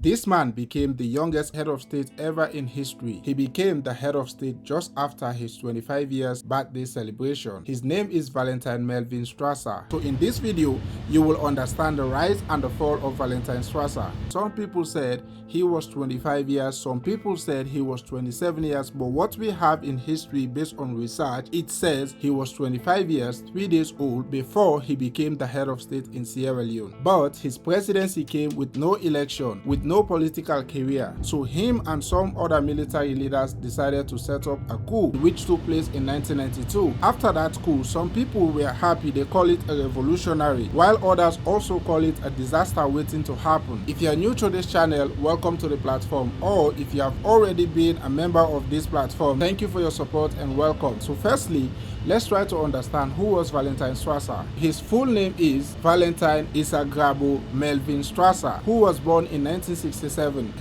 This man became the youngest head of state ever in history. He became the head of state just after his 25 years birthday celebration. His name is Valentine Melvin Strasser. So in this video, you will understand the rise and the fall of Valentine Strasser. Some people said he was 25 years, some people said he was 27 years, but what we have in history based on research, it says he was 25 years, 3 days old before he became the head of state in Sierra Leone. But his presidency came with no election, with no political career. So him and some other military leaders decided to set up a coup, which took place in 1992. After that coup, some people were happy, they call it a revolutionary, while others also call it a disaster waiting to happen. If you are new to this channel, welcome to the platform, or if you have already been a member of this platform, thank you for your support and welcome. So firstly, let's try to understand who was Valentine Strasser. His full name is Valentine Melvin Strasser, who was born in 1967.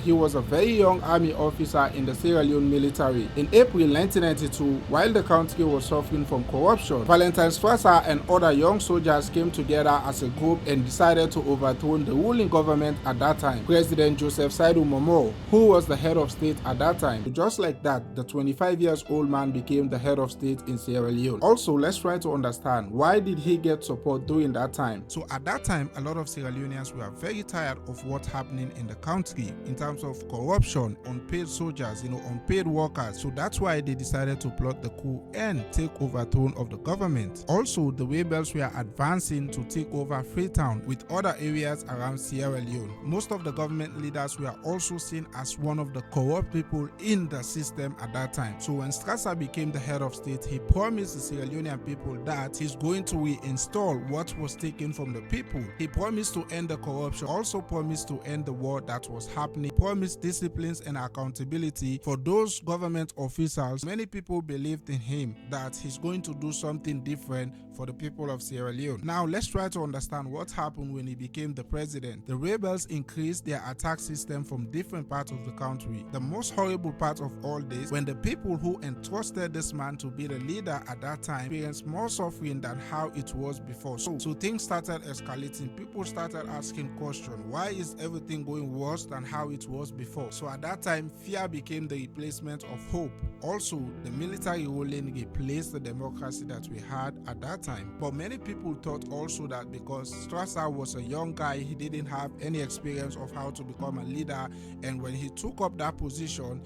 He was a very young army officer in the Sierra Leone military. In April 1992, while the country was suffering from corruption, Valentine Strasser and other young soldiers came together as a group and decided to overthrow the ruling government at that time, President Joseph Saidu Momoh, who was the head of state at that time. Just like that, the 25 years old man became the head of state in Sierra Leone. Also, let's try to understand why did he get support during that time. So at that time, a lot of Sierra Leoneans were very tired of what's happening in the country in terms of corruption, unpaid soldiers, unpaid workers. So that's why they decided to plot the coup and take over throne of the government. Also, the rebels were advancing to take over Freetown with other areas around Sierra Leone. Most of the government leaders were also seen as one of the corrupt people in the system at that time. So when Strasser became the head of state, he promised the Sierra Leonean people that he's going to reinstall what was taken from the people. He promised to end the corruption, also promised to end the war that was happening, promised disciplines and accountability for those government officials. Many people believed in him that he's going to do something different for the people of Sierra Leone. Now let's try to understand what happened when he became the president. The rebels increased their attack system from different parts of the country. The most horrible part of all this, when the people who entrusted this man to be the leader at that time experienced more suffering than how it was before. So things started escalating. People started asking questions. Why is everything going worse than how it was before? So at that time, fear became the replacement of hope. Also, the military ruling replaced the democracy that we had at that time. But many people thought also that because Strasser was a young guy, he didn't have any experience of how to become a leader, and when he took up that position,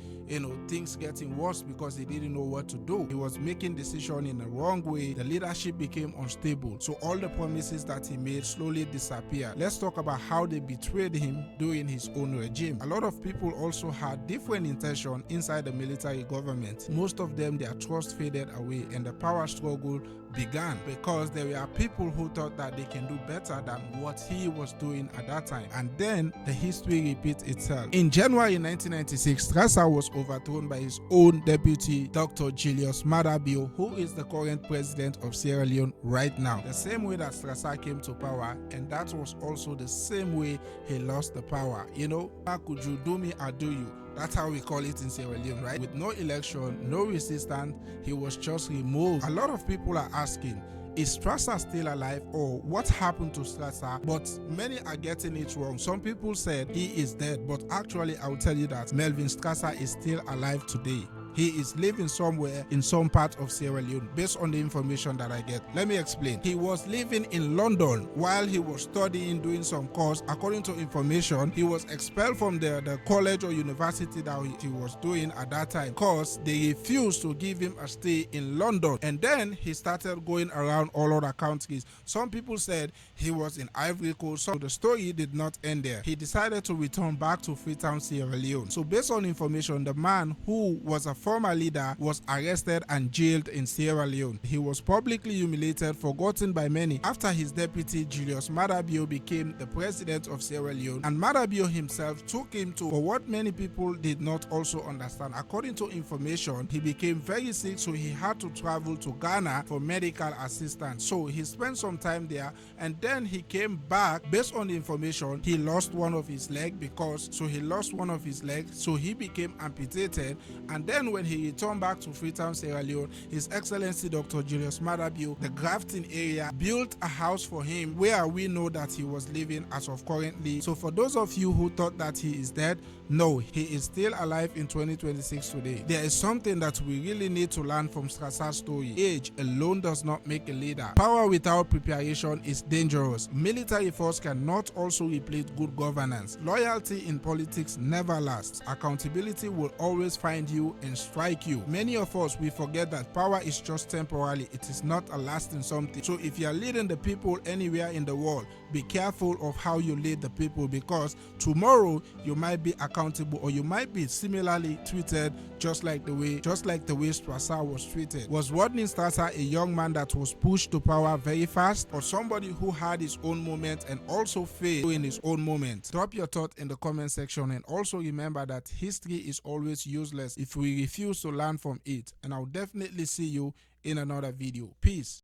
things getting worse because he didn't know what to do. He was making decisions in the wrong way. The leadership became unstable. So all the promises that he made slowly disappeared. Let's talk about how they betrayed him during his own regime. A lot of people also had different intentions inside the military government. Most of them, their trust faded away and the power struggle began because there were people who thought that they can do better than what he was doing at that time. And then the history repeats itself. In January 1996, Strasser was overthrown by his own deputy, Dr. Julius Maada Bio, who is the current president of Sierra Leone right now. The same way that Strasser came to power, and that was also the same way he lost the power. Could you do me, I do you. That's how we call it in Sierra Leone, right? With no election, no resistance, he was just removed. A lot of people are asking, is Strasser still alive, or what happened to Strasser? But many are getting it wrong. Some people said he is dead, but actually I'll tell you that Melvin Strasser is still alive today. He is living somewhere in some part of Sierra Leone based on the information that I get. Let me explain. He was living in London while he was studying, doing some course. According to information, he was expelled from the college or university that he was doing at that time because they refused to give him a stay in London. And then he started going around all other countries. Some people said he was in Ivory Coast, so the story did not end there. He decided to return back to Freetown, Sierra Leone. So based on information, the man who was a former leader was arrested and jailed in Sierra Leone. He was publicly humiliated, forgotten by many after his deputy Julius Maada Bio became the president of Sierra Leone, and Maada Bio himself took him to what many people did not also understand. According to information, he became very sick, so he had to travel to Ghana for medical assistance. So he spent some time there, and then he came back. Based on the information, he lost one of his legs, so he became amputated. And then when when he returned back to Freetown, Sierra Leone, His Excellency Dr. Julius Maada Bio, the Grafton area, built a house for him where we know that he was living as of currently. So for those of you who thought that he is dead, no, he is still alive in 2026 today. There is something that we really need to learn from Strasser's story. Age alone does not make a leader. Power without preparation is dangerous. Military force cannot also replace good governance. Loyalty in politics never lasts. Accountability will always find you and strike you. Many of us, we forget that power is just temporary. It is not a lasting something. So if you are leading the people anywhere in the world, be careful of how you lead the people, because tomorrow you might be accountable, or you might be similarly treated just like the way Strasser was treated. Was Valentine Strasser a young man that was pushed to power very fast, or somebody who had his own moment and also failed in his own moment? Drop your thought in the comment section, and also remember that history is always useless if we refuse to learn from it. And I'll definitely see you in another video. Peace.